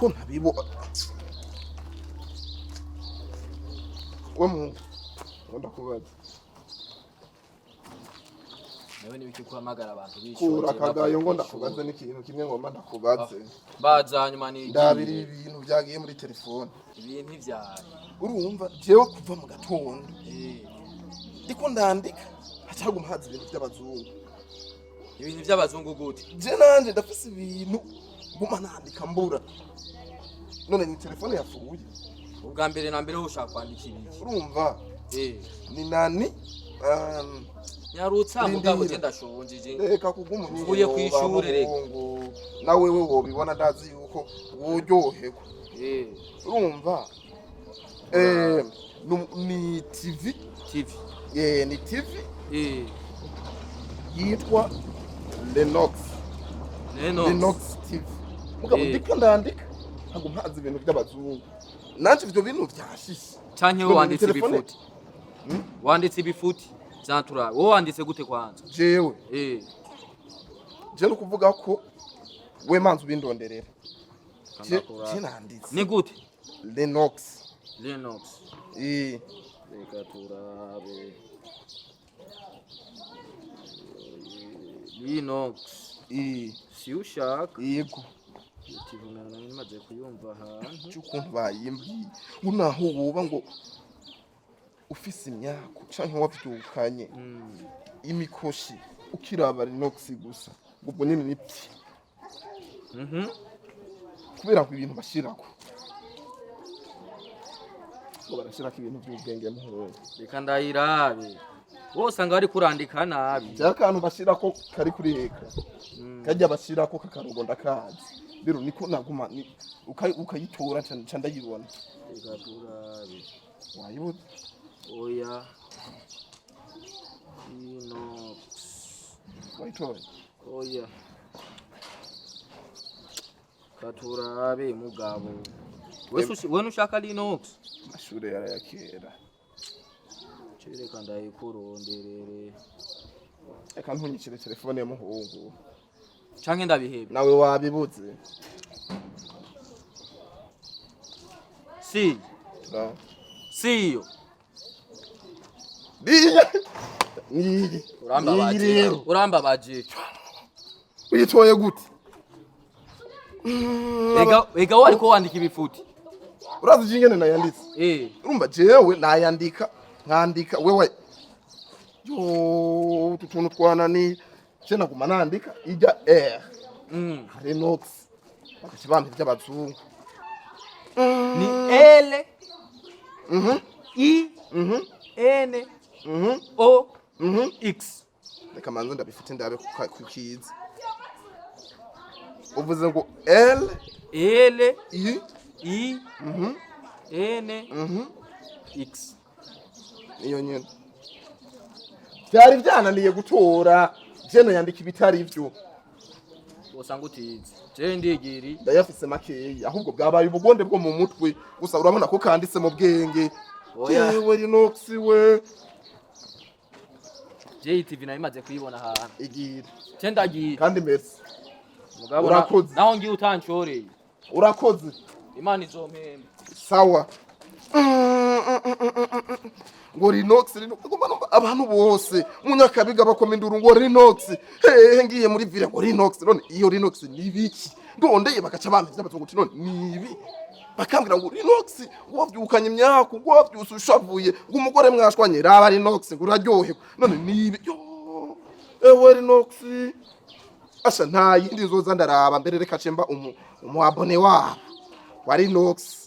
ko ntabibo we mu ndakubaza nawe nibiki kuhamagara abantu bishoje kagayo ngo ndakubaze n'ikintu kimwe ngomba ndakubaze bazanyuma ni ndabiri ibintu byagiye muri telefone ibintu ivyaye urumva jewe kuva mu gatondo ndiko ndandika hacaguma hazi ibintu by'abazungu gute je nanje ndafise ibintu nguma nandika mbura none ni telefone yapfuye ubwa mbere na mbere ho ushaka kwandika ibiki urumva ni nani nyarutsa mugabo je ndashonjeje reka kugumunyije uye kwishure reka na wewe wobibona ndazi yuko uryohego urumva ni TV ni TV yitwa Lennox TV mugabo ndiko ndandika ntabwo mpazi ibintu by'abazungu nanje ivyo bintu vyashishe canke we wanditse ibifuti wanditse ibifuti zantura wowe wanditse gute kwanza jewe je no kuvuga ko we manzi ubindonderera je nanditse ni gute Lennox reka turabe Lennox si ushaka yego tibona nani maze kuyumva ahantu cyukuntu bayimbwiye unaho woba ngo ufise imyaka canke wavyukanye imikoshi ukiraba Lennox gusa ubwo nyine nipfi kubera ko ibintu bashirako ngo barashirako ibintu by'ubwenge muhoro reka ndayirabe bose anga bari kurandika nabi cy'akantu bashirako kari kuri heka kajya bashirako kakarogo ndakazi biro niko naguma ukayitora cyane ndayibona reka turabe wayibona oya Lennox wayitoye oya katurabe mugabo we nushaka Lennox amashure yarayakera reka ndayikuronderere reka ntunyicire telefone ya muhungu canke ndabihebe nawe wabibuze siyo urambabaje uyitoye gute ega wariko wandika ibifuti urazi jingene nayanditse urumva jewe nayandika nkandika wewe yo tutuntu twanani cena guma nandika ijya Lennox bakashibambe by'abazungu ni L I N O X reka manzo ndabifite ndabe kukiza uvuze ngo L I N X iyo nyene byari byananiye gutora jeno yandika ibitari ivyo usanga utize je ndigiri ndayafise makeyi ahubwo bwabaye ubugonde bwo mu mutwe gusa urabona ko kanditse mu bwenge yewe Lennox we JTV nayo imaze kuyibona ahantu igira cendagiye kandi merci mugabo urakoze naho ngiye utanshoreye urakoze imana izompembe sawa ngo Lennox abantu bose munyakabiga bakoma induru ngo Lennox ngiye muri vile ngo Lennox none iyo Lennox ni biki ndondeye bakaca bameze n'abatungu none nibi bakambira ngo Lennox wavyukanye imyaka wavyuse ushavuye ngo umugore mwashwanye raba Lennox ngo uraryohe none nibi yo ewe Lennox asha nta yindi zoza ndaraba mbere reka cemba umuabone wabo wa Lennox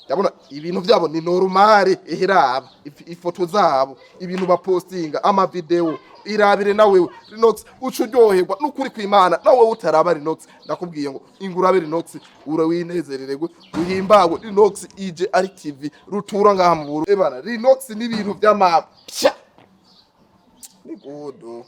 Yabona ibintu byabo ni normale ehiraba ifoto zabo ibintu bapostinga ama video irabire nawe Lennox ucuryoherwa n'ukuri kw'Imana nawe utaraba Lennox ndakubwiye ngo ingurabe Lennox urawinezerererwe uhimbagwe Lennox ije ari TV rutura ngaha mu buru ebana Lennox ni ibintu by'amapya ni godo